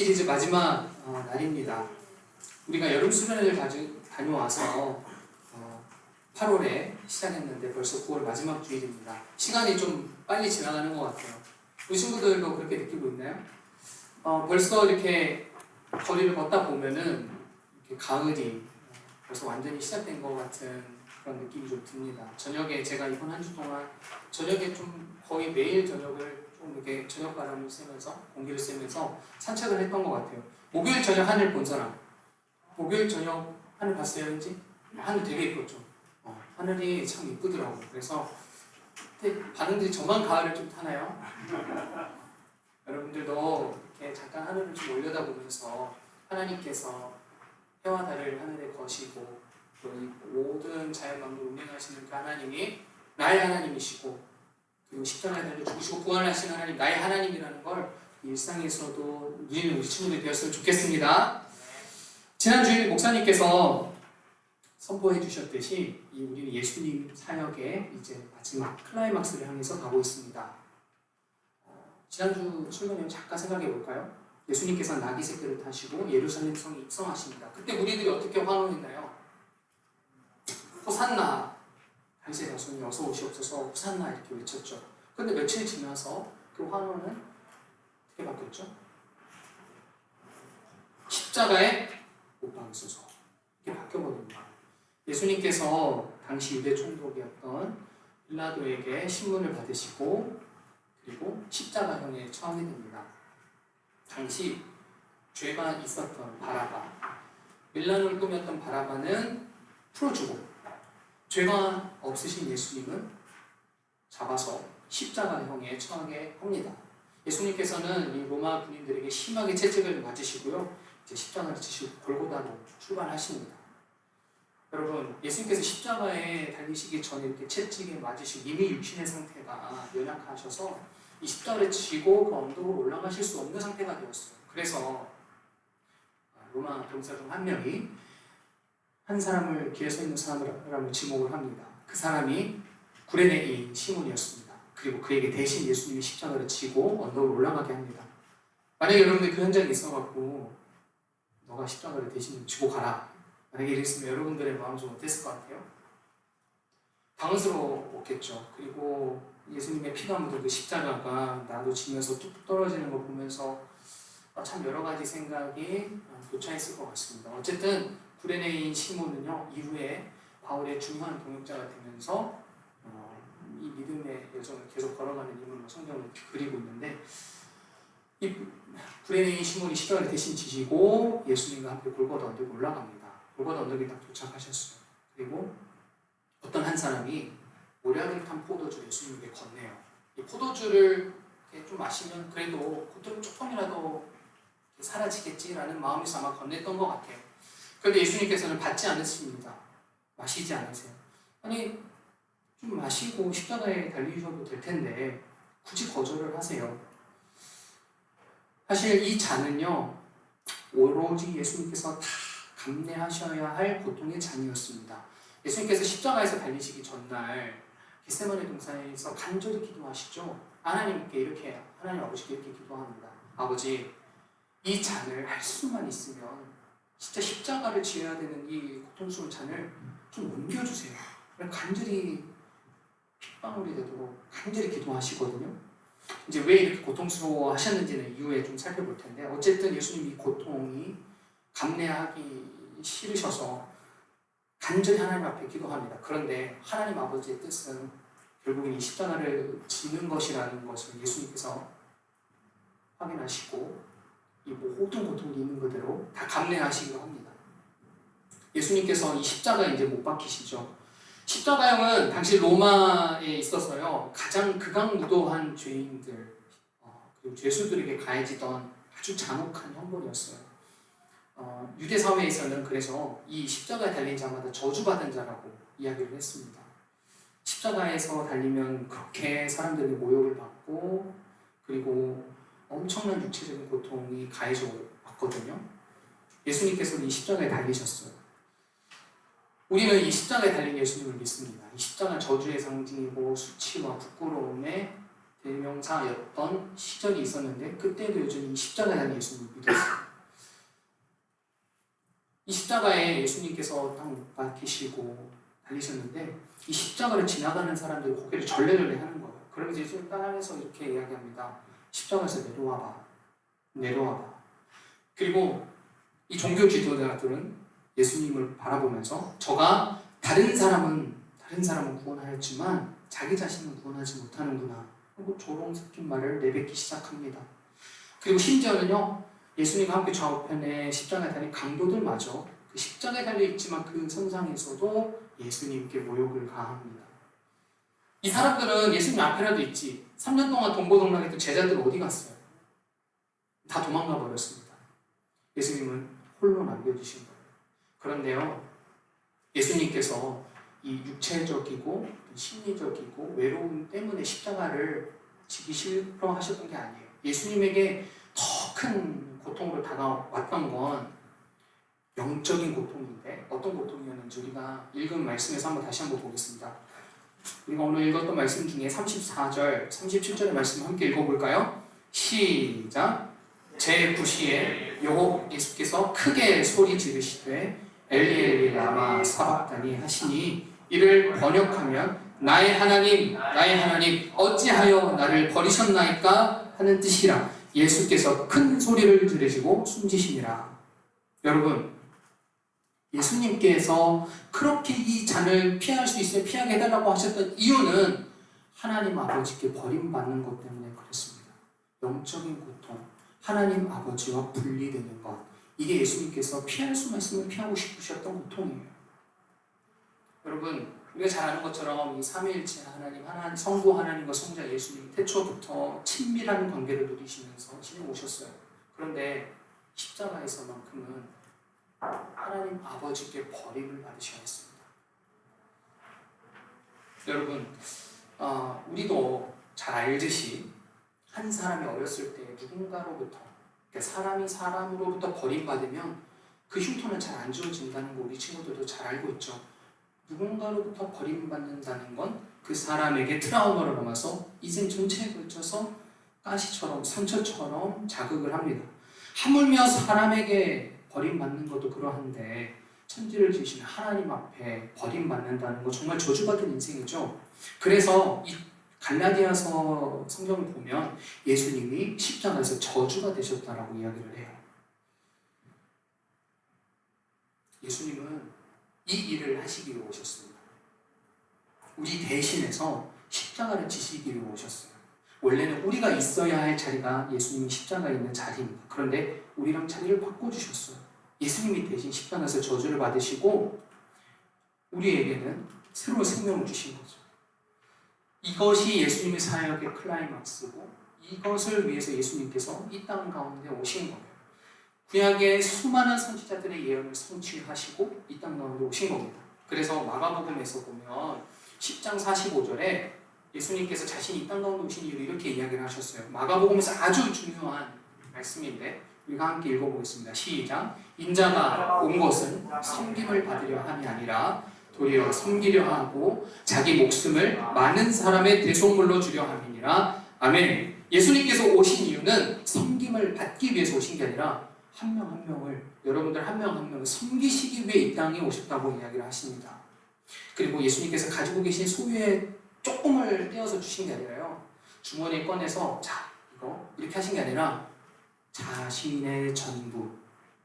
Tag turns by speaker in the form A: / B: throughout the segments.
A: 시리즈 마지막 날입니다. 우리가 여름 수련회를 다녀와서 8월에 시작했는데 벌써 9월 마지막 주일입니다. 시간이 좀 빨리 지나가는 것 같아요. 우리 친구들도 그렇게 느끼고 있나요? 벌써 이렇게 거리를 걷다 보면은 이렇게 가을이 벌써 완전히 시작된 것 같은 그런 느낌이 좀 듭니다. 저녁에 제가 이번 한 주 동안 저녁에 좀 거의 매일 저녁을 좀 이렇게 저녁 바람을 쐬면서 공기를 쐬면서 산책을 했던 것 같아요. 목요일 저녁 하늘 본 사람? 목요일 저녁 하늘 봤어요, 왠지? 하늘 되게 예뻤죠. 하늘이 참 이쁘더라고요. 그래서 근데 반응들이 저만 가을을 좀 타나요? 여러분들도 이렇게 잠깐 하늘을 좀 올려다보면서 하나님께서 해와 달을 하늘에 거시고 또 이 모든 자연만물 운행하시는 그 하나님이 나의 하나님이시고 그리고 십자가에 달려 죽으시고 부활하신 하나님 나의 하나님이라는 걸 일상에서도 누리는 우리 친구들이 되었으면 좋겠습니다. 지난 주일 목사님께서 선포해 주셨듯이 우리는 예수님 사역의 이제 마지막 클라이막스를 향해서 가고 있습니다. 지난주 설명을 잠깐 생각해 볼까요? 예수님께서 나귀 새끼를 타시고 예루살렘 성에 입성하십니다. 그때 우리들이 어떻게 환호했나요? 호산나, 다윗의 자손이 어서 오시옵소서 호산나 이렇게 외쳤죠. 그런데 며칠 지나서 그 환호는 어떻게 바뀌었죠? 십자가에 못 박으소서 이렇게 바뀌어버립니다. 예수님께서 당시 유대 총독이었던 빌라도에게 신문을 받으시고 그리고 십자가형에 처하게 됩니다. 당시 죄가 있었던 바라바, 밀란을 꾸몄던 바라바는 풀어주고 죄가 없으신 예수님은 잡아서 십자가형에 처하게 합니다. 예수님께서는 이 로마 군인들에게 심하게 채찍을 맞으시고요. 이제 십자가를 지시고 골고다로 출발하십니다. 여러분, 예수님께서 십자가에 달리시기 전에 이렇게 채찍에 맞으시고 이미 육신의 상태가 연약하셔서 이 십자가를 지고 그 언덕으로 올라가실 수 없는 상태가 되었어요. 그래서 로마 병사 중 한 명이 한 사람을 길에 서 있는 사람을 지목을 합니다. 그 사람이 구레네인 시몬이었습니다. 그리고 그에게 대신 예수님이 십자가를 지고 언덕으로 올라가게 합니다. 만약에 여러분들이 그 현장에 있어갖고 너가 십자가를 대신 지고 가라 만약에 이랬으면 여러분들의 마음이 좀 어땠을 것 같아요? 당황스러웠겠죠. 그리고 예수님의 피가 묻은 그 십자가가 나도 지면서 뚝뚝 떨어지는 걸 보면서 참 여러 가지 생각이 교차했을 것 같습니다. 어쨌든 구레네인 시몬은요 이후에 바울의 중요한 동역자가 되면서 이 믿음의 여정을 계속 걸어가는 인물로 성경을 그리고 있는데 이 구레네인 시몬이 십자가를 대신 지시고 예수님과 함께 골고다 언덕에 올라갑니다. 골고다 언덕에 딱 도착하셨어요. 그리고 어떤 한 사람이 모략을 탄 포도주를 예수님에게 건네요. 이 포도주를 좀 마시면 그래도 고통이 조금이라도 사라지겠지라는 마음에서 아마 건넸던 것 같아요. 그런데 예수님께서는 받지 않으십니다. 마시지 않으세요. 아니 좀 마시고 십자가에 달리셔도 될 텐데 굳이 거절을 하세요. 사실 이 잔은요 오로지 예수님께서 다 감내하셔야 할 고통의 잔이었습니다. 예수님께서 십자가에서 달리시기 전날 겟세마네 동산에서 간절히 기도하시죠. 하나님께 이렇게 하나님 아버지께 이렇게 기도합니다. 아버지 이 잔을 할 수만 있으면 진짜 십자가를 지어야 되는 이 고통스러운 잔을 좀 옮겨주세요. 간절히 핏방울이 되도록 간절히 기도하시거든요. 이제 왜 이렇게 고통스러워 하셨는지는 이후에 좀 살펴볼 텐데 어쨌든 예수님이 고통이 감내하기 싫으셔서 간절히 하나님 앞에 기도합니다. 그런데 하나님 아버지의 뜻은 결국은 이 십자가를 지는 것이라는 것을 예수님께서 확인하시고 이 모든 고통이 있는 그대로 다 감내하시기로 합니다. 예수님께서 이 십자가에 이제 못 박히시죠. 십자가형은 당시 로마에 있어서요 가장 극악무도한 죄인들 그리고 죄수들에게 가해지던 아주 잔혹한 형벌이었어요. 유대 사회에서는 그래서 이 십자가에 달린 자마다 저주받은 자라고 이야기를 했습니다. 십자가에서 달리면 그렇게 사람들에게 모욕을 받고 그리고 엄청난 육체적인 고통이 가해져 왔거든요. 예수님께서는 이 십자가에 달리셨어요. 우리는 이 십자가에 달린 예수님을 믿습니다. 이 십자가는 저주의 상징이고 수치와 부끄러움의 대명사였던 시절이 있었는데 그때도 여전히 이 십자가에 달린 예수님을 믿었어요. 이 십자가에 예수님께서 땅 박히시고 달리셨는데 이 십자가를 지나가는 사람들이 고개를 절레절레 하는 거예요. 그러면서 예수님 땅에서 이렇게 이야기합니다. 십자가에서 내려와봐. 내려와봐. 그리고 이 종교 지도자들은 예수님을 바라보면서 저가 다른 사람은 구원하였지만 자기 자신은 구원하지 못하는구나 하고 조롱 섞인 말을 내뱉기 시작합니다. 그리고 심지어는요, 예수님과 함께 좌우편에 십자가에 달린 강도들마저 그 십자가에 달려있지만 그 선상에서도 예수님께 모욕을 가합니다. 이 사람들은 예수님 앞에라도 있지 3년 동안 동고동락했던 제자들 어디 갔어요? 다 도망가 버렸습니다. 예수님은 홀로 남겨주신 거예요. 그런데요, 예수님께서 이 육체적이고 심리적이고 외로움 때문에 십자가를 지기 싫어하셨던 게 아니에요. 예수님에게 더 큰 고통으로 다가왔던 건 영적인 고통인데 어떤 고통이었는지 우리가 읽은 말씀에서 다시 한번 보겠습니다. 우리가 오늘 읽었던 말씀 중에 34절, 37절의 말씀 함께 읽어볼까요? 시작! 제9시에 예수께서 크게 소리 지르시되 엘리 엘리 라마 사박다니 하시니 이를 번역하면 나의 하나님 어찌하여 나를 버리셨나이까 하는 뜻이라. 예수께서 큰 소리를 지르시고 숨지시니라. 여러분, 예수님께서 그렇게 이 잔을 피할 수 있으면 피하게 해달라고 하셨던 이유는 하나님 아버지께 버림받는 것 때문에 그랬습니다. 영적인 고통, 하나님 아버지와 분리되는 것, 이게 예수님께서 피할 수만 있으면 피하고 싶으셨던 고통이에요. 여러분, 우리가 잘 아는 것처럼 이 삼위일체 하나님, 성부 하나님과 성자 예수님 태초부터 친밀한 관계를 누리시면서 지내오셨어요. 그런데 십자가에서만큼은 하나님 아버지께 버림을 받으셔야 했습니다. 여러분, 우리도 잘 알듯이 한 사람이 어렸을 때 누군가로부터, 그러니까 사람이 사람으로부터 버림받으면 그 흉터는 잘 안 지워진다는 거 우리 친구들도 잘 알고 있죠. 누군가로부터 버림받는다는 건 그 사람에게 트라우마로 남아서 인생 전체에 걸쳐서 가시처럼 상처처럼 자극을 합니다. 하물며 사람에게 버림받는 것도 그러한데 천지를 지으신 하나님 앞에 버림받는다는 거 정말 저주받은 인생이죠. 그래서 이 갈라디아서 성경을 보면 예수님이 십자가에서 저주가 되셨다라고 이야기를 해요. 예수님은 이 일을 하시기 위해 오셨습니다. 우리 대신해서 십자가를 지시기 위해 오셨어요. 원래는 우리가 있어야 할 자리가 예수님이 십자가에 있는 자리입니다. 그런데 우리랑 자리를 바꿔주셨어요. 예수님이 대신 십자가에서 저주를 받으시고 우리에게는 새로운 생명을 주신 거죠. 이것이 예수님의 사역의 클라이막스고 이것을 위해서 예수님께서 이 땅 가운데 오신 거예요. 구약의 수많은 선지자들의 예언을 성취하시고 이 땅 가운데 오신 겁니다. 그래서 마가복음에서 보면 10장 45절에 예수님께서 자신이 이 땅 가운데 오신 이유를 이렇게 이야기를 하셨어요. 마가복음에서 아주 중요한 말씀인데 우리가 함께 읽어보겠습니다. 시작! 인자가 온 것은 섬김을 받으려 함이 아니라 도리어 섬기려 하고 자기 목숨을 많은 사람의 대속물로 주려 함이니라. 아멘. 예수님께서 오신 이유는 섬김을 받기 위해서 오신 게 아니라 한 명 한 명을, 여러분들 한 명 한 명을 섬기시기 위해 이 땅에 오셨다고 이야기를 하십니다. 그리고 예수님께서 가지고 계신 소유의 조금을 떼어서 주신 게 아니라요, 주머니에 꺼내서 자 이거 이렇게 하신 게 아니라 자신의 전부,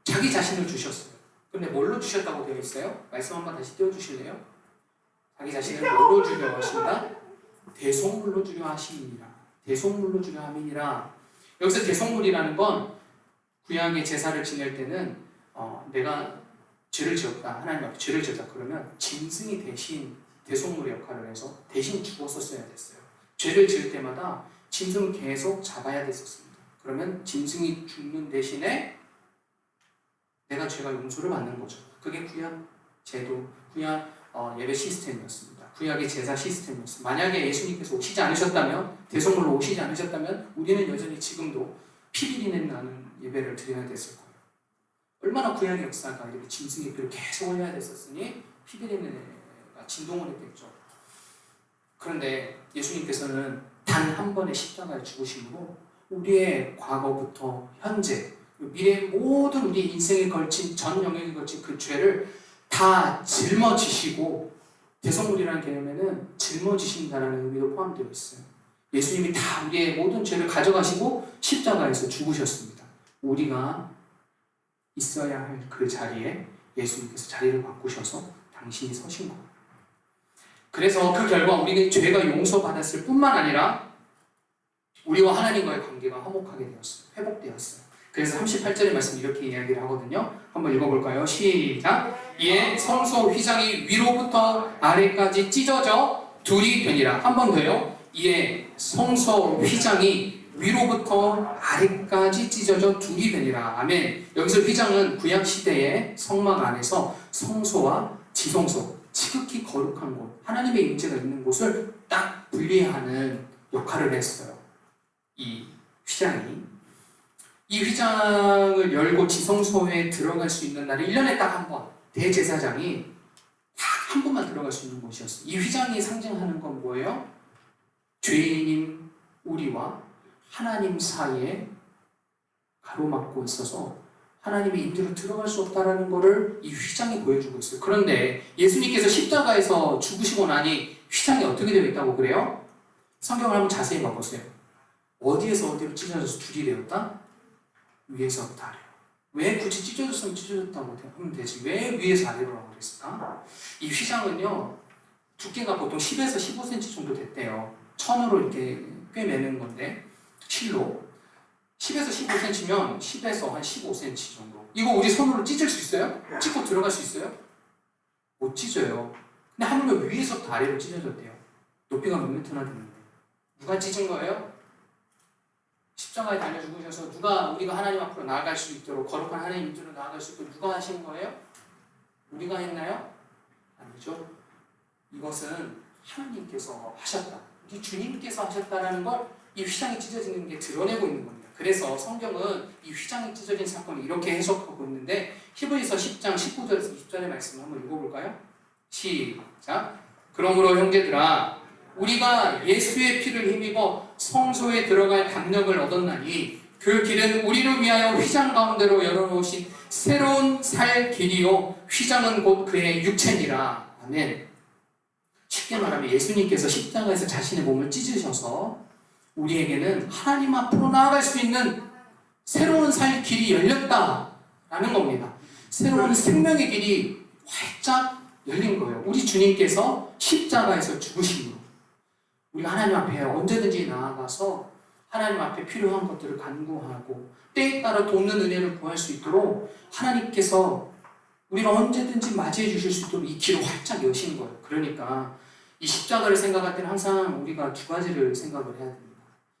A: 자기 자신을 주셨어요. 근데 뭘로 주셨다고 되어 있어요? 말씀 한번 다시 띄워주실래요? 자기 자신을 뭘로 주려 하신다? 대속물로 주려 하심이니라. 대속물로 주려 함이니라. 여기서 대속물이라는 건 구약의 제사를 지낼 때는 내가 죄를 지었다, 하나님 앞에 죄를 지었다 그러면 짐승이 대신 대속물의 역할을 해서 대신 죽었었어야 됐어요. 죄를 지을 때마다 짐승을 계속 잡아야 됐었습니다. 그러면 짐승이 죽는 대신에 내가 죄가 용서를 받는 거죠. 그게 구약 제도, 구약 예배 시스템이었습니다. 구약의 제사 시스템이었습니다. 만약에 예수님께서 오시지 않으셨다면, 대속물로 오시지 않으셨다면 우리는 여전히 지금도 피비린내 나는 예배를 드려야 됐을 거예요. 얼마나 구약의 역사가 이렇게 짐승의 피를 계속 올려야 됐었으니 피비린내가 진동을 했겠죠. 그런데 예수님께서는 단 한 번의 십자가의 죽으심으로 우리의 과거부터 현재 미래의 모든 우리 인생에 걸친 전 영역에 걸친 그 죄를 다 짊어지시고, 대속물이라는 개념에는 짊어지신다는 의미도 포함되어 있어요. 예수님이 다 우리의 모든 죄를 가져가시고 십자가에서 죽으셨습니다. 우리가 있어야 할 그 자리에 예수님께서 자리를 바꾸셔서 당신이 서신 거예요. 그래서 그 결과 우리가 죄가 용서받았을 뿐만 아니라 우리와 하나님과의 관계가 화목하게 되었어요. 회복되었어요. 그래서 38절의 말씀 이렇게 이야기를 하거든요. 한번 읽어볼까요? 시작! 이에 성소 휘장이 위로부터 아래까지 찢어져 둘이 되니라. 한 번 더요. 이에 성소 휘장이 위로부터 아래까지 찢어져 둘이 되니라. 아멘. 여기서 휘장은 구약시대의 성막 안에서 성소와 지성소, 지극히 거룩한 곳, 하나님의 임재가 있는 곳을 딱 분리하는 역할을 했어요. 이 휘장이. 이 휘장을 열고 지성소에 들어갈 수 있는 날이 1년에 딱 한 번, 대제사장이 딱 한 번만 들어갈 수 있는 곳이었어요. 이 휘장이 상징하는 건 뭐예요? 죄인인 우리와 하나님 사이에 가로막고 있어서 하나님의 임재로 들어갈 수 없다는 것을 이 휘장이 보여주고 있어요. 그런데 예수님께서 십자가에서 죽으시고 나니 휘장이 어떻게 되어 있다고 그래요? 성경을 한번 자세히 봐보세요. 어디에서 어디로 찢어져서 둘이 되었다? 위에서부터 아래로. 왜 굳이 찢어졌으면 찢어졌다고 하면 되지? 왜 위에서 아래로 하고 그랬을까? 이 휘장은요, 두께가 보통 10에서 15cm 정도 됐대요. 천으로 이렇게 꿰매는 건데, 실로. 10에서 15cm면 10에서 한 15cm 정도. 이거 우리 손으로 찢을 수 있어요? 찢고 들어갈 수 있어요? 못 찢어요. 근데 하물며 위에서부터 아래로 찢어졌대요. 높이가 몇 미터나 되는데. 누가 찢은 거예요? 십자가에 달려 죽으셔서 누가 우리가 하나님 앞으로 나아갈 수 있도록, 거룩한 하나님 인도로 나아갈 수 있도록 누가 하신 거예요? 우리가 했나요? 아니죠. 이것은 하나님께서 하셨다. 우리 주님께서 하셨다라는 걸 이 휘장이 찢어지는 게 드러내고 있는 겁니다. 그래서 성경은 이 휘장이 찢어진 사건을 이렇게 해석하고 있는데, 히브리서 10장 19절에서 20절의 말씀을 한번 읽어볼까요? 시작! 그러므로 형제들아, 우리가 예수의 피를 힘입어 성소에 들어갈 담력을 얻었나니 그 길은 우리를 위하여 휘장 가운데로 열어놓으신 새로운 살 길이요 휘장은 곧 그의 육체니라. 아멘. 쉽게 말하면 예수님께서 십자가에서 자신의 몸을 찢으셔서 우리에게는 하나님 앞으로 나아갈 수 있는 새로운 살 길이 열렸다라는 겁니다. 새로운 생명의 길이 활짝 열린 거예요. 우리 주님께서 십자가에서 죽으심으로 우리가 하나님 앞에 언제든지 나아가서 하나님 앞에 필요한 것들을 간구하고 때에 따라 돕는 은혜를 구할 수 있도록 하나님께서 우리를 언제든지 맞이해 주실 수 있도록 이 길을 활짝 여신 거예요. 그러니까 이 십자가를 생각할 때는 항상 우리가 두 가지를 생각을 해야 됩니다.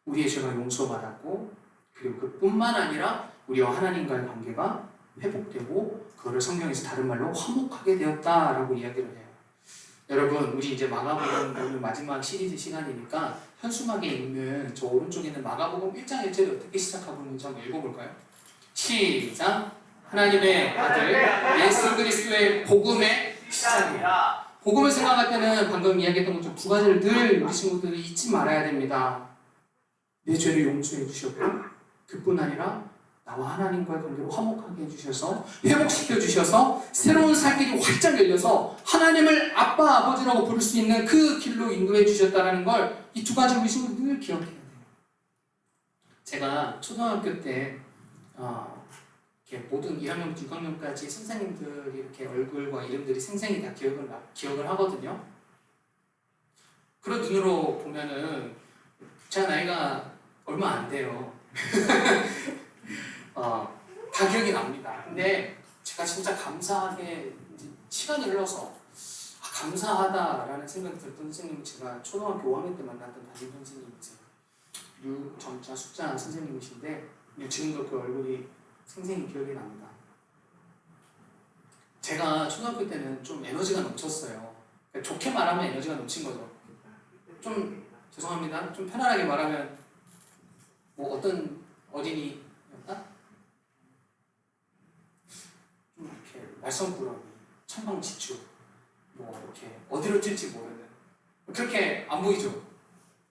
A: 우리의 죄가 용서받았고, 그리고 그뿐만 아니라 우리와 하나님과의 관계가 회복되고, 그거를 성경에서 다른 말로 화목하게 되었다라고 이야기를 해요. 여러분, 우리 이제 마가복음 오늘 마지막 시리즈 시간이니까 현수막에 있는 저 오른쪽에 있는 마가복음 1장 1절이 어떻게 시작하고 있는지 한번 읽어볼까요? 시작! 하나님의 아들 예수 그리스도의 복음의 시작이다. 복음을 생각할 때는 방금 이야기했던 것처럼 두 가지를 늘 우리 친구들이 잊지 말아야 됩니다. 내 죄를 용서해 주셨고, 그뿐 아니라 나와 하나님과의 관계를 화목하게 해주셔서, 회복시켜 주셔서 새로운 살 길이 활짝 열려서 하나님을 아빠, 아버지라고 부를 수 있는 그 길로 인도해 주셨다는 걸 이 두 가지 우리 친구들 늘 기억해야 돼요. 제가 초등학교 때 이렇게 모든 1학년부터 6학년까지 선생님들이 이렇게 얼굴과 이름들이 생생히 다 기억을 하거든요. 그런 눈으로 보면은 제 나이가 얼마 안 돼요. 다 기억이 납니다. 근데 제가 진짜 감사하게 시간이 흘러서 감사하다라는 생각이 들었던 선생님은 제가 초등학교 5학년 때 만났던 담임 선생님이세요. 유정자 숫자 선생님이신데 지금도 그 얼굴이 생생히 기억이 납니다. 제가 초등학교 때는 좀 에너지가 넘쳤어요. 그러니까 좋게 말하면 에너지가 넘친 거죠. 좀 죄송합니다. 좀 편안하게 말하면 뭐 어떤 어린이였다? 좀 이렇게 말썽꾸러기, 천방지축, 뭐 이렇게 어디로 튈지 모르는, 그렇게 안 보이죠?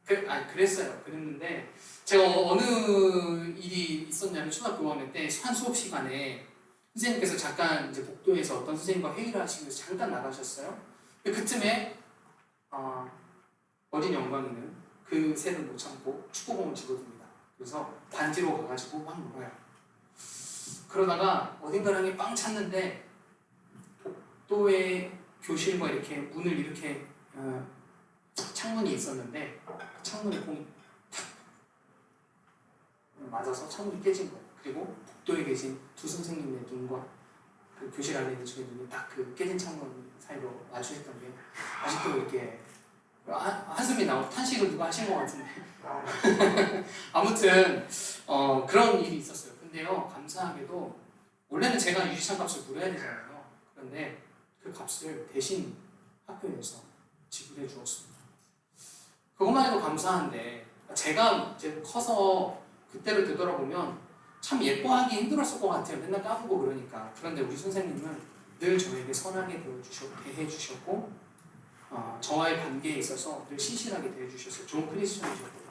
A: 그랬어요. 그랬는데 제가 어느 일이 있었냐면 초등학교 5학년 때 한 수업 시간에 선생님께서 잠깐 이제 복도에서 어떤 선생님과 회의를 하시면서 잠깐 나가셨어요. 그 틈에 어린 영광이는 그 새를 못 참고 축구공을 집어듭니다. 그래서 반지로 가가지고 막 놀아요. 그러다가 어딘가랑에 빵 찼는데 복도에 교실과 이렇게 문을 이렇게 창문이 있었는데 창문에 공이 탁 맞아서 창문이 깨진 거예요. 그리고 복도에 계신 두 선생님의 눈과 그 교실 안에 있는 저의 눈이 딱 그 깨진 창문 사이로 마주했던 게 아직도 이렇게 한숨이 나오고 탄식을 누가 하신 것 같은데 아무튼 그런 일이 있었어요. 근데요, 감사하게도 원래는 제가 유치원 값을 물어야 되잖아요. 그런데 그 값을 대신 학교에서 지불해 주었습니다. 그것만 해도 감사한데 제가 이제 커서 그때를 되돌아보면 참 예뻐하기 힘들었을 것 같아요. 맨날 까부고 그러니까. 그런데 우리 선생님은 늘 저에게 선하게 대해주셨고 저와의 관계에 있어서 늘 신실하게 대해주셨어요. 좋은 크리스천이셨거든요.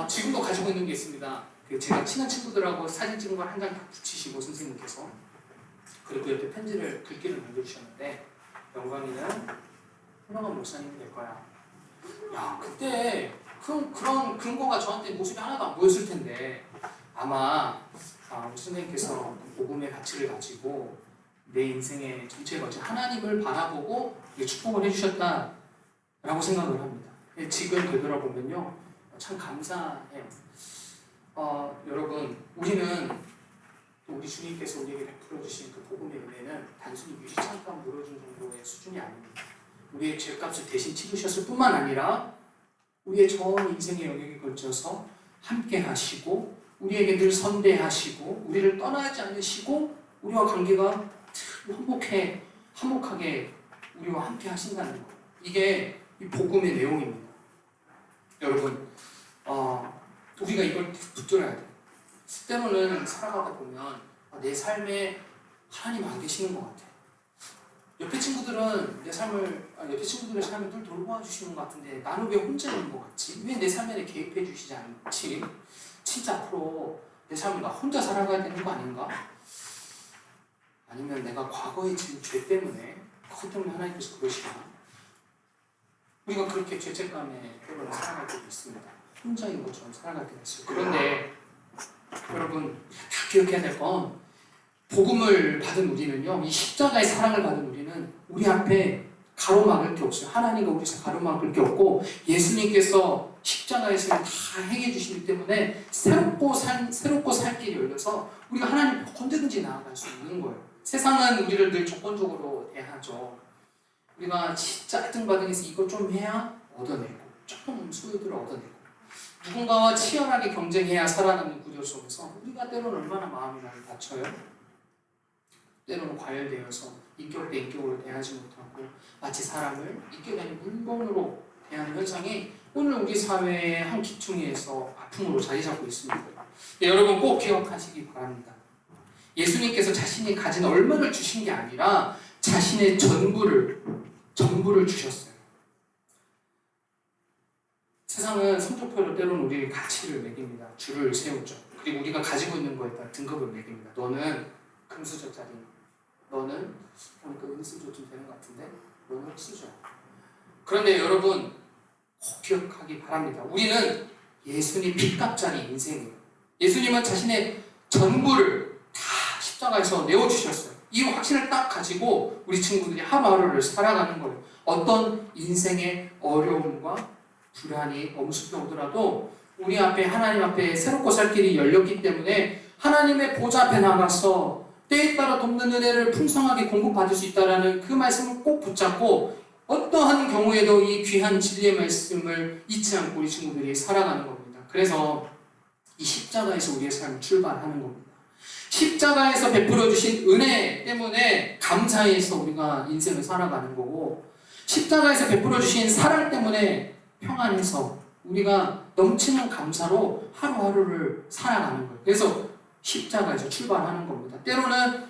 A: 지금도 가지고 있는 게 있습니다. 제가 친한 친구들하고 사진 찍은 걸 한 장 다 붙이시고 선생님께서, 그리고 그 옆에 편지를 글귀를 남겨주셨는데, 영광이는 훌륭한 목사님이 될 거야. 야, 그때 그런 근거가 저한테 모습이 하나도 안 보였을 텐데 아마 우리 선생님께서 복음의 가치를 가지고 내 인생의 전체에 걸쳐 하나님을 바라보고 축복을 해주셨다라고 생각을 합니다. 지금 되돌아보면요, 참 감사해요. 여러분, 우리는 또 우리 주님께서 우리에게 베풀어 주신 그 복음의 은혜는 단순히 유리창감 물어준 정도의 수준이 아닙니다. 우리의 죄값을 대신 치르셨을 뿐만 아니라 우리의 전 인생의 영역에 걸쳐서 함께 하시고 우리에게 늘 선대하시고 우리를 떠나지 않으시고 우리와 관계가 화목하게 우리와 함께 하신다는 것. 이게 이 복음의 내용입니다. 여러분, 우리가 이걸 붙들어야 돼요. 때로는 살아가다 보면 내 삶에 하나님 안 계시는 것 같아. 옆에 친구들의 삶을 늘 돌보아 주시는 것 같은데 나는 왜 혼자 있는 것 같지? 왜 내 삶에 개입해 주시지 않지? 진짜 앞으로 내 삶을 나 혼자 살아가야 되는 거 아닌가? 아니면 내가 과거에 지은 죄 때문에 그것 때문에 하나님께서 그러시나? 우리가 그렇게 죄책감에 때로는 살아갈 때도 있습니다. 혼자인 것처럼 살아갈 때가 있어요. 그런데 여러분, 다 기억해야 될 건 복음을 받은 우리는요, 이 십자가의 사랑을 받은 우리는 우리 앞에 가로막을 게 없어요. 하나님과 우리에서 가로막을 게 없고 예수님께서 십자가에서 다 행해 주시기 때문에 새롭고 살 길이 열려서 우리가 하나님 언제든지 나아갈 수 있는 거예요. 세상은 우리를 늘 조건적으로 대하죠. 우리가 진짜 하등바등해서 이거 좀 해야 얻어내고 조금 수요들을 얻어내고 누군가와 치열하게 경쟁해야 살아남는 구조 속에서 우리가 때로는 얼마나 마음이 나를 다쳐요. 때로는 과열되어서 인격 대 인격으로 대하지 못하고 마치 사람을 인격이 아닌 물건으로 대하는 현상이 오늘 우리 사회의 한 기퉁에서 아픔으로 자리 잡고 있습니다. 여러분 꼭 기억하시기 바랍니다. 예수님께서 자신이 가진 얼마를 주신 게 아니라 자신의 전부를 주셨어요. 세상은 성적표로 때로는 우리의 가치를 매깁니다. 줄을 세우죠. 그리고 우리가 가지고 있는 거에 따라 등급을 매깁니다. 너는 금수저짜리, 너는 보니까 은수저 좀 되는 것 같은데 너는 흑수저. 그런데 여러분 꼭 기억하기 바랍니다. 우리는 예수님 핏값짜리 인생이에요. 예수님은 자신의 전부를 다 십자가에서 내어주셨어요. 이 확신을 딱 가지고 우리 친구들이 하루하루를 살아가는 거예요. 어떤 인생의 어려움과 불안이 엄습해 오더라도 우리 앞에 하나님 앞에 새롭고 살 길이 열렸기 때문에 하나님의 보좌 앞에 나가서 때에 따라 돕는 은혜를 풍성하게 공급받을 수 있다는 그 말씀을 꼭 붙잡고 어떠한 경우에도 이 귀한 진리의 말씀을 잊지 않고 우리 친구들이 살아가는 겁니다. 그래서 이 십자가에서 우리의 삶을 출발하는 겁니다. 십자가에서 베풀어 주신 은혜 때문에 감사해서 우리가 인생을 살아가는 거고 십자가에서 베풀어 주신 사랑 때문에 평안해서 우리가 넘치는 감사로 하루하루를 살아가는 거예요. 그래서 십자가에서 출발하는 겁니다. 때로는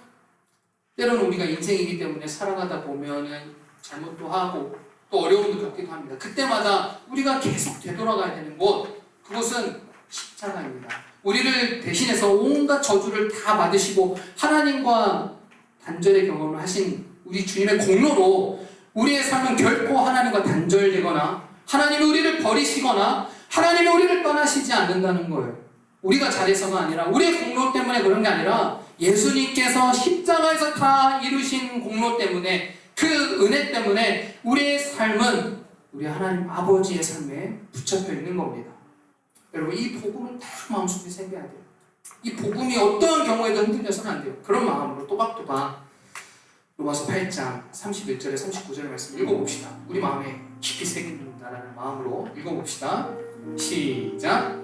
A: 우리가 인생이기 때문에 살아가다 보면은 잘못도 하고 또 어려움도 겪기도 합니다. 그때마다 우리가 계속 되돌아가야 되는 곳, 그곳은 십자가입니다. 우리를 대신해서 온갖 저주를 다 받으시고 하나님과 단절의 경험을 하신 우리 주님의 공로로 우리의 삶은 결코 하나님과 단절되거나 하나님이 우리를 버리시거나 하나님이 우리를 떠나시지 않는다는 거예요. 우리가 잘해서가 아니라 우리의 공로 때문에 그런 게 아니라 예수님께서 십자가에서 다 이루신 공로 때문에 그 은혜 때문에 우리의 삶은 우리 하나님 아버지의 삶에 붙잡혀 있는 겁니다. 여러분 이 복음을 다 마음속에 새겨야 돼요. 이 복음이 어떠한 경우에도 흔들려서는 안 돼요. 그런 마음으로 또박또박 로마서 8장 31절에 39절의 말씀 읽어봅시다. 우리 마음에 깊이 새긴다라는 마음으로 읽어봅시다. 시작.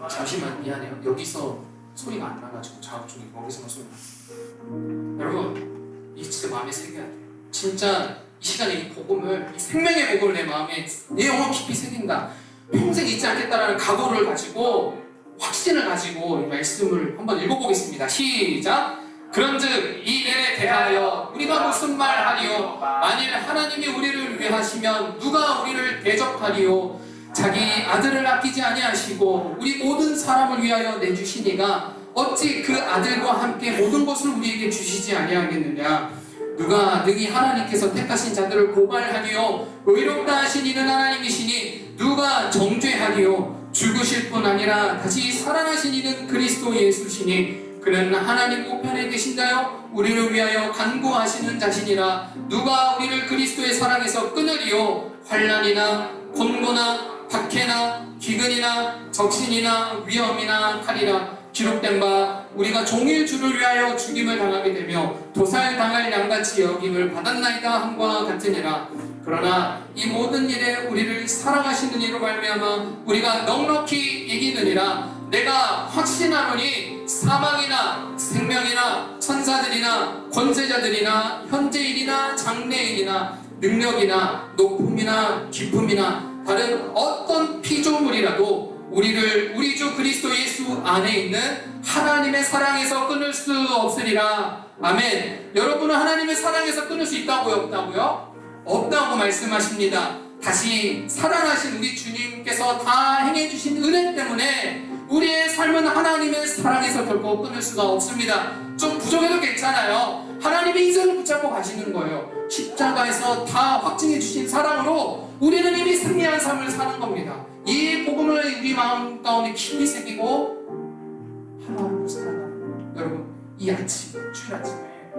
A: 잠시만 미안해요. 여기서 소리가 안 나가지고 작업 중에 거기서만 소리 나. 여러분 이 진짜 마음에 새겨야 돼요. 진짜 이 시간에 이 복음을, 이 생명의 복음을 내 마음에 내 영혼 깊이 새긴다, 평생 잊지 않겠다라는 각오를 가지고 확신을 가지고 이 말씀을 한번 읽어보겠습니다. 시작. 그런즉 이 일에 대하여 우리가 무슨 말하리요? 만일 하나님이 우리를 위하시면 누가 우리를 대적하리요? 자기 아들을 아끼지 아니하시고 우리 모든 사람을 위하여 내주시니가 어찌 그 아들과 함께 모든 것을 우리에게 주시지 아니하겠느냐? 누가 능히 하나님께서 택하신 자들을 고발하리요? 의롭다 하신 이는 하나님이시니 누가 정죄하리요? 죽으실 뿐 아니라 다시 살아나신 이는 그리스도 예수시니 그는 하나님 우편에 계신다요 우리를 위하여 간구하시는 자신이라. 누가 우리를 그리스도의 사랑에서 끊으리요? 환난이나 곤고나 박해나 기근이나 적신이나 위험이나 칼이라. 기록된 바 우리가 종일 주를 위하여 죽임을 당하게 되며 도살당할 양같이 여김을 받았나이다 함과 같으니라. 그러나 이 모든 일에 우리를 사랑하시는 이로 말미암아 우리가 넉넉히 이기느니라. 내가 확신하노니 사망이나 생명이나 천사들이나 권세자들이나 현재일이나 장래일이나 능력이나 높음이나 깊음이나 다른 어떤 피조물이라도 우리를 우리 주 그리스도 예수 안에 있는 하나님의 사랑에서 끊을 수 없으리라. 아멘. 여러분은 하나님의 사랑에서 끊을 수 있다고요? 없다고요? 없다고 말씀하십니다. 다시 살아나신 우리 주님께서 다 행해주신 은혜 때문에 우리의 삶은 하나님의 사랑에서 결코 끊을 수가 없습니다. 좀 부족해도 괜찮아요. 하나님의 인생을 붙잡고 가시는 거예요. 십자가에서 다 확증해 주신 사랑으로 우리는 이미 승리한 삶을 사는 겁니다. 이 복음을 우리 마음 가운데 깊이 새기고 하루하루 살아가는 거예요. 여러분 이 아침, 주일 아침에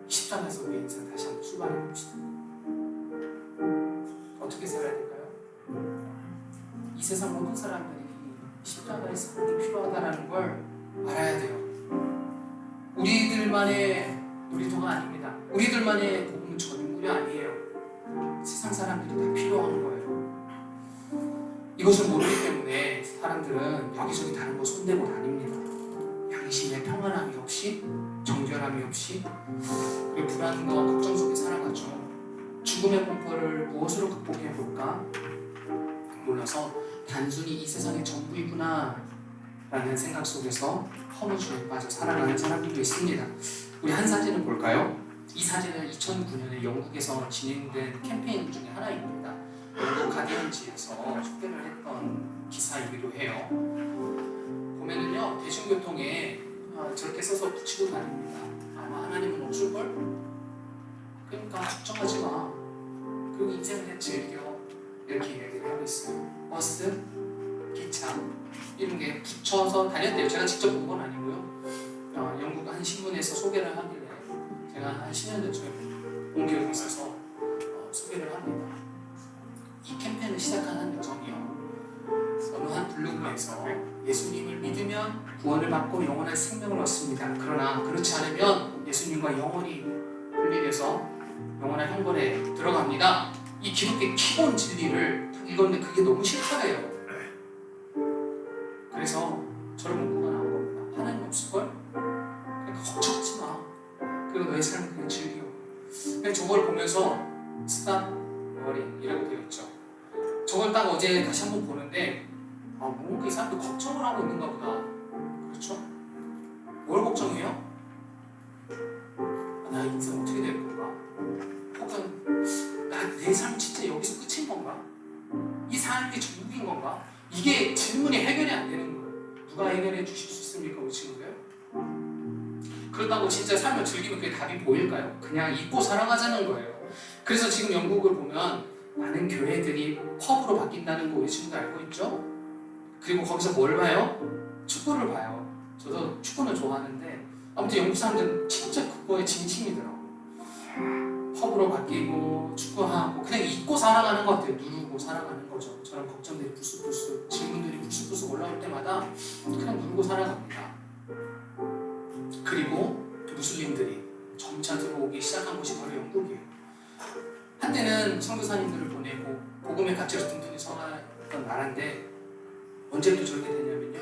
A: 십자가에서 우리 인생 다시 한번 출발해 봅시다. 어떻게 살아야 될까요? 이 세상 모든 사람들이 십자가의 사랑이 필요하다는 걸 알아야 돼요. 우리들만의 놀이터가 아닙니다. 우리들만의 복음은 전문이 아니에요. 세상 사람들이 다 필요한 거예요. 이것을 모르기 때문에 사람들은 여기저기 다른 거 손대고 다닙니다. 양심의 평안함이 없이, 정결함이 없이, 그리고 불안과 걱정 속에 살아가죠. 죽음의 공포를 무엇으로 극복해 볼까 몰라서 단순히 이 세상의 전부이구나 라는 생각 속에서 허무주의에 빠져 살아가는 사람들도 있습니다. 우리 한 사진을 볼까요? 이 사진은 2009년에 영국에서 진행된 캠페인 중에 하나입니다. 영국 가디언지에서 소개를 했던 기사이기도 해요. 보면은요, 대중교통에 저렇게 써서 붙이고 다닙니다. 아마 하나님은 없을걸? 그러니까 걱정하지 마. 그리고 인생을 즐겨. 이렇게 얘기를 하고 있어요. 버스, 기차 이런 게 붙여서 다녔대요. 제가 직접 본 건 아니고요. 영국 한 신문에서 소개를 하길래 제가 한 10년 전쯤에 온 기억이 있어서 소개를 합니다. 이 캠페인을 시작한 한 여성이요. 어느 한 블로그에서 예수님을 믿으면 구원을 받고 영원한 생명을 얻습니다. 그러나 그렇지 않으면 예수님과 영원히 분리돼서 영원한 형벌에 들어갑니다. 이 기독교의 기본 진리를 읽었는데 그게 너무 싫다래요. 그래서 저런 문구가 나온 겁니다. 하나님 없을걸? 그러니까 걱정하지 마. 그리고 너의 삶을 그냥 즐겨. 그냥 저걸 보면서 Stop worrying 이라고 되어 있죠. 저걸 딱 어제 다시 한번 보는데 뭔가 이 사람도 걱정을 하고 있는가 보다. 그렇죠? 뭘 걱정해요? 나의 인생 어떻게 될 건가? 이게 질문이 해결이 안 되는 거예요. 누가 해결해 주실 수 있습니까, 우리 친구들? 그렇다고 진짜 삶을 즐기면 그게 답이 보일까요? 그냥 잊고 살아가자는 거예요. 그래서 지금 영국을 보면 많은 교회들이 펍으로 바뀐다는 거 우리 친구들 알고 있죠? 그리고 거기서 뭘 봐요? 축구를 봐요. 저도 축구는 좋아하는데 아무튼 영국 사람들은 진짜 그거에 진심이더라고요. 펍으로 바뀌고 축구하고 그냥 잊고 살아가는 것 같아요. 누르고 살아가는 거죠. 저런 걱정들이 불쑥불쑥 질문들이 불쑥불쑥 올라올 때마다 그냥 누르고 살아갑니다. 그리고 무슬림들이 점차 들어오기 시작한 곳이 바로 영국이에요. 한때는 선교사님들을 보내고 복음의 가치를 든든히 전하던 나라인데 언제부터 저렇게 됐냐면요,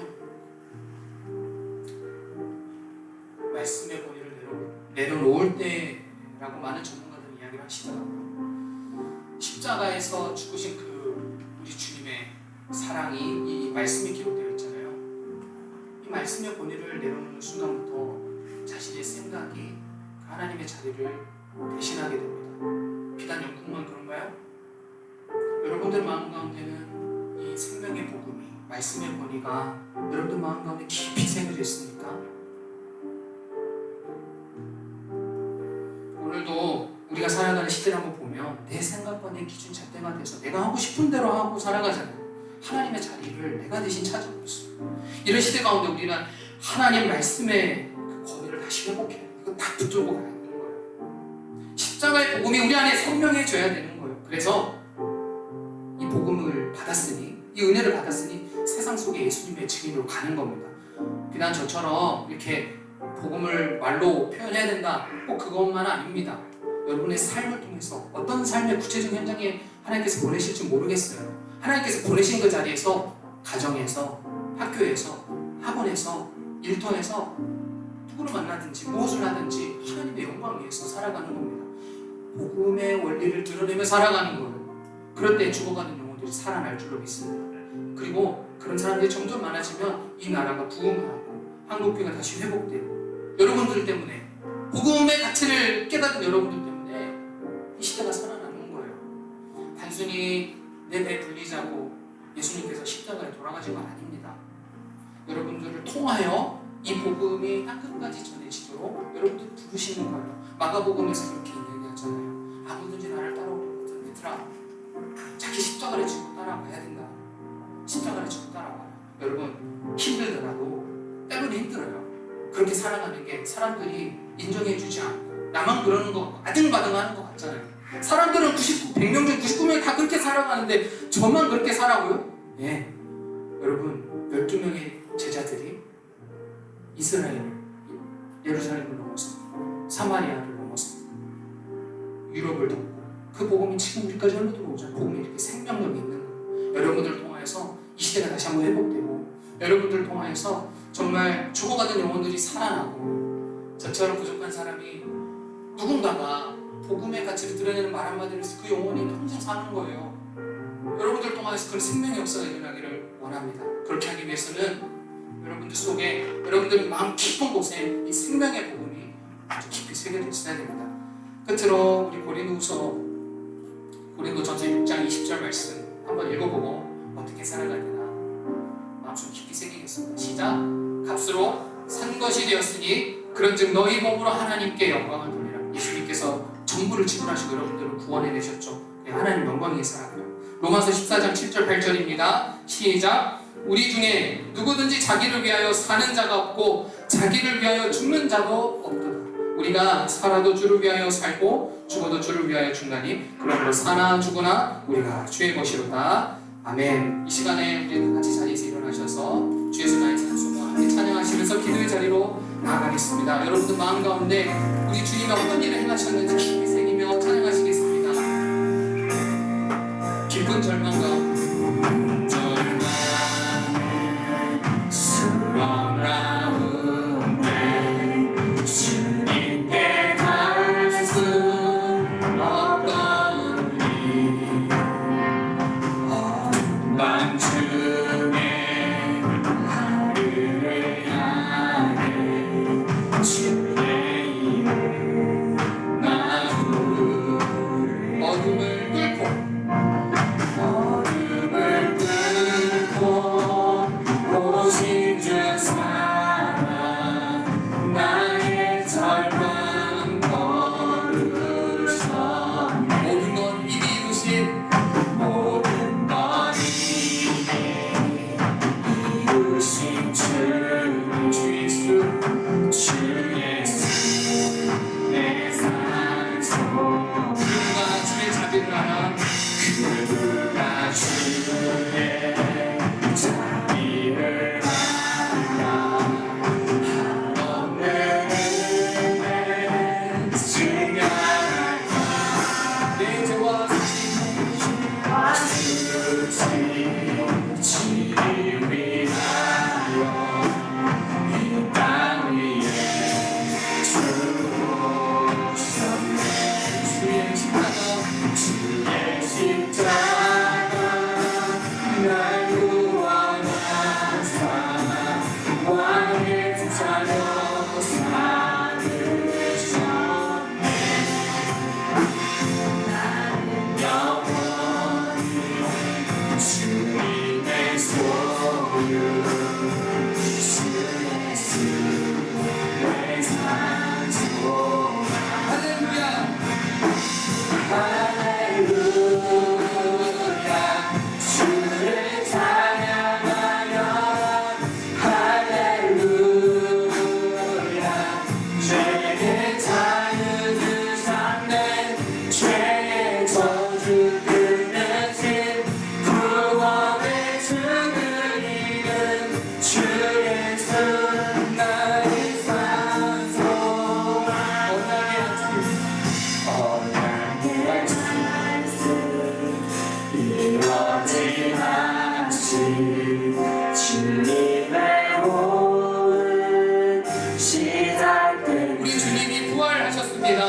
A: 말씀의 권위를 내려놓을 때라고 많은 전문가들이 이야기를 하시더라고요. 십자가에서 죽으신 그 우리 주님의 사랑이 이 말씀에 기록되어 있잖아요. 이 말씀의 권위를 내려놓는 순간부터 자신의 생각이 하나님의 자리를 대신하게 됩니다. 비단 영국만 그런가요? 여러분들 마음 가운데는 이 생명의 복음이, 말씀의 권위가 여러분들 마음 가운데 깊이 새겨졌습니까? 오늘도 우리가 살아가는 시대를 한번 보면 내 생각과 내 기준 잣대가 돼서 내가 하고 싶은 대로 하고 살아가잖아요. 하나님의 자리를 내가 대신 찾아오고 있어요. 이런 시대 가운데 우리는 하나님 말씀의 그 권위를 다시 회복해야 돼요. 이거 딱 붙들고 가야 되는 거예요. 십자가의 복음이 우리 안에 선명해져야 되는 거예요. 그래서 이 복음을 받았으니, 이 은혜를 받았으니 세상 속에 예수님의 증인으로 가는 겁니다. 비단 저처럼 이렇게 복음을 말로 표현해야 된다, 꼭 그것만 아닙니다. 여러분의 삶을 통해서 어떤 삶의 구체적인 현장에 하나님께서 보내실지 모르겠어요. 하나님께서 보내신 그 자리에서, 가정에서, 학교에서, 학원에서, 일터에서 누구를 만나든지 무엇을 하든지 하나님의 영광을 위해서 살아가는 겁니다. 복음의 원리를 드러내며 살아가는 거예요. 그럴 때 죽어가는 영혼들이 살아날 줄로 믿습니다. 그리고 그런 사람들이 점점 많아지면 이 나라가 부흥하고 한국교회가 다시 회복되고, 여러분들 때문에, 복음의 가치를 깨닫은 여러분들 때문에 이 시대가 살아나는 거예요. 단순히 내 배 불리자고 예수님께서 십자가에 돌아가신 건 아닙니다. 여러분들을 통하여 이 복음이 땅끝까지 전해지도록 여러분들 부르시는 거예요. 마가복음에서 그렇게 이야기하잖아요. 아무든지 나를 따라오려거든 얘들아, 자기 십자가를 지고 따라가야 된다. 십자가를 지고 따라와. 여러분, 힘들더라도 때로는 힘들어요. 그렇게 살아가는 게 사람들이 인정해주지 않고 나만 그러는 거 아등바등하는 것 같잖아요. 사람들은 100명 중 99명이 다 그렇게 살아가는데 저만 그렇게 살아고요? 네. 여러분, 12명의 제자들이 이스라엘을, 예루살렘을 넘어서 사마리아를 넘어서 유럽을 덮고 그 복음이 지금 우리까지 흘러 들어오잖아요. 복음이 이렇게 생명력이 있는 거예요. 여러분들을 통해서 이 시대가 다시 한번 회복되고, 여러분들을 통해서 정말 죽어가던 영혼들이 살아나고, 저처럼 부족한 사람이 누군가가 복음의 가치를 드러내는 말 한마디를 해서 그 영혼이 평생 사는 거예요. 여러분들 통해서 그런 생명의 역사가 일어나기를 원합니다. 그렇게 하기 위해서는 여러분들 속에, 여러분들 마음 깊은 곳에 이 생명의 복음이 아주 깊이 새겨져 있어야 됩니다. 끝으로 우리 고린도전서 6장 20절 말씀 한번 읽어보고 어떻게 살아가야 되나 마음속 깊이 새기겠습니다. 시작. 값으로 산 것이 되었으니 그런즉 너희 몸으로 하나님께 영광을 돌리라. 예수님께서 전부를 지불하시고 여러분들을 구원해내셨죠. 하나님 영광 위해 살아가요. 로마서 14장 7절 8절입니다. 시작. 우리 중에 누구든지 자기를 위하여 사는 자가 없고 자기를 위하여 죽는 자도 없도다. 우리가 살아도 주를 위하여 살고 죽어도 주를 위하여 죽나니 그러므로 사나 죽으나 우리가 주의 것이로다. 아멘. 이 시간에 우리 같이 자리에서 일어나셔서 주 예수 나의 찬송과 함께 찬양하시면서 기도의 자리로 나아가겠습니다. 여러분들 마음 가운데 우리 주님이 어떤 일을 행하셨는지 깊이 새기며 찬양하시겠습니다. 깊은 절망 가운데 주님께 갈 수 없던 일, 밤중에 하늘을 향해 주의 이름 나 부르. 어둠을 뚫고 주 예수 주 예수 내 산소 누가 주의 자비를 알아 누가 주의 자비를 알아 한없는 은혜 증언할까 내 죄와 수치 위하여 이 땅 위에 죽으셨네 주의 십자가 날 구원하사 왕의 자녀 삼으셨네 영원히 주님의 소유 주 예수 내 산소 할렐루야 할렐루야 주를 찬양하여 할렐루야 죄의 자유 주셨네 죄의 저주 끊으신 구원의 주를 이룬 주 예수 나의 산소 언약의 주 이루어진 하신 주님의 모든 시작된 우리 주님이 부활하셨습니다.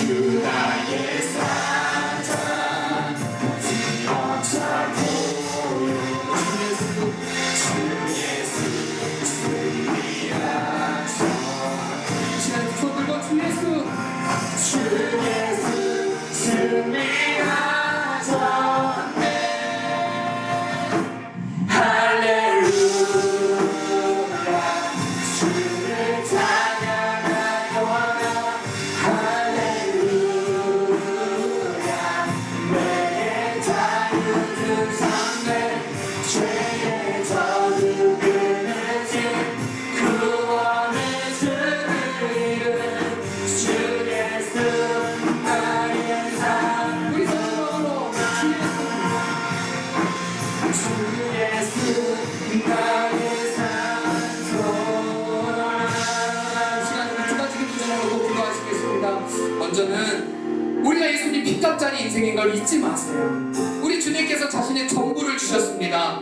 A: 유다의 사자 뒤엉차 보여 주 예수 승리하셔 이 시간 두 손 들고 주 예수 승리하셨네 할렐루야 주를 찬양하여 할렐루야 내 자유 주셨네 죄의 저주 끊으신 구원의 주를 이룬 주 예수 나의 삶 우리 서로 주 예수 나의 산소 시간은 두 가지 기도 제목으로 기도하시겠습니다. 먼저는 우리가 예수님 빚값자리 인생인 걸 잊지 마세요. 우리 주님께서 자신의 전부를 주셨습니다.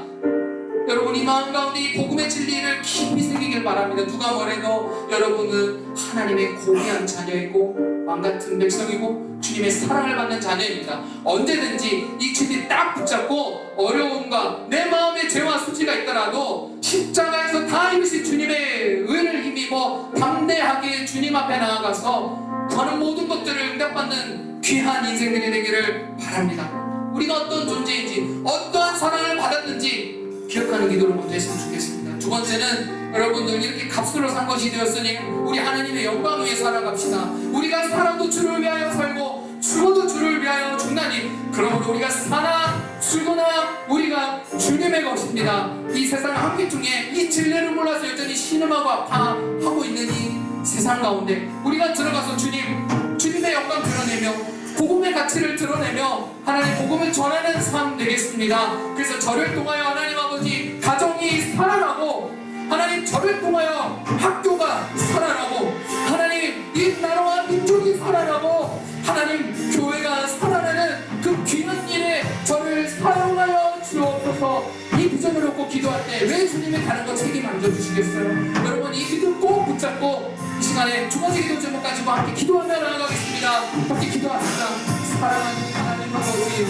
A: 여러분 이 마음 가운데 이 복음의 진리를 깊이 새기길 바랍니다. 누가 뭐래도 여러분은 하나님의 고귀한 자녀이고 왕같은 백성이고 주님의 사랑을 받는 자녀입니다. 언제든지 이 진리 딱 붙잡고 어려움과 내 마음의 죄와 수치가 있더라도 십자가에서 다 이루신 주님의 의를 힘입어 담대하게 주님 앞에 나아가서 구하는 모든 것들을 응답받는 귀한 인생들이 되기를 바랍니다. 우리가 어떤 존재인지 어떠한 사랑을 받았는지 기억하는 기도를 먼저 했으면 좋겠습니다. 두 번째는 여러분들 이렇게 값으로 산 것이 되었으니 우리 하나님의 영광 위에 살아갑시다. 우리가 살아도 주를 위하여 살고 죽어도 주를 위하여 죽나니 그러므로 우리가 사나 죽거나 우리가 주님의 것입니다. 이 세상 한기중에 이 진리를 몰라서 여전히 신음하고 아파하고 있는 이 세상 가운데 우리가 들어가서 주님의 영광 드러내며 복음의 가치를 드러내며 하나님 복음을 전하는 삶 되겠습니다. 그래서 저를 통하여 하나님 아버지 가정이 살아나고 하나님 저를 통하여 학교가 살아나고 하나님 이 나라와 민족이 살아나고 하나님 교회가 살아나는 그 귀한 일에 저를 사용하여 주옵소서. 이 비전을 놓고 기도할 때 왜 주님의 다른 거 책임 안 져주시겠어요? 여러분 이 기도 꼭 붙잡고 이 시간에 두 가지 기도 제목 가지고 함께 기도하며 나아가겠습니다. 함께 기도합시다. 사랑하는 하나님 아버지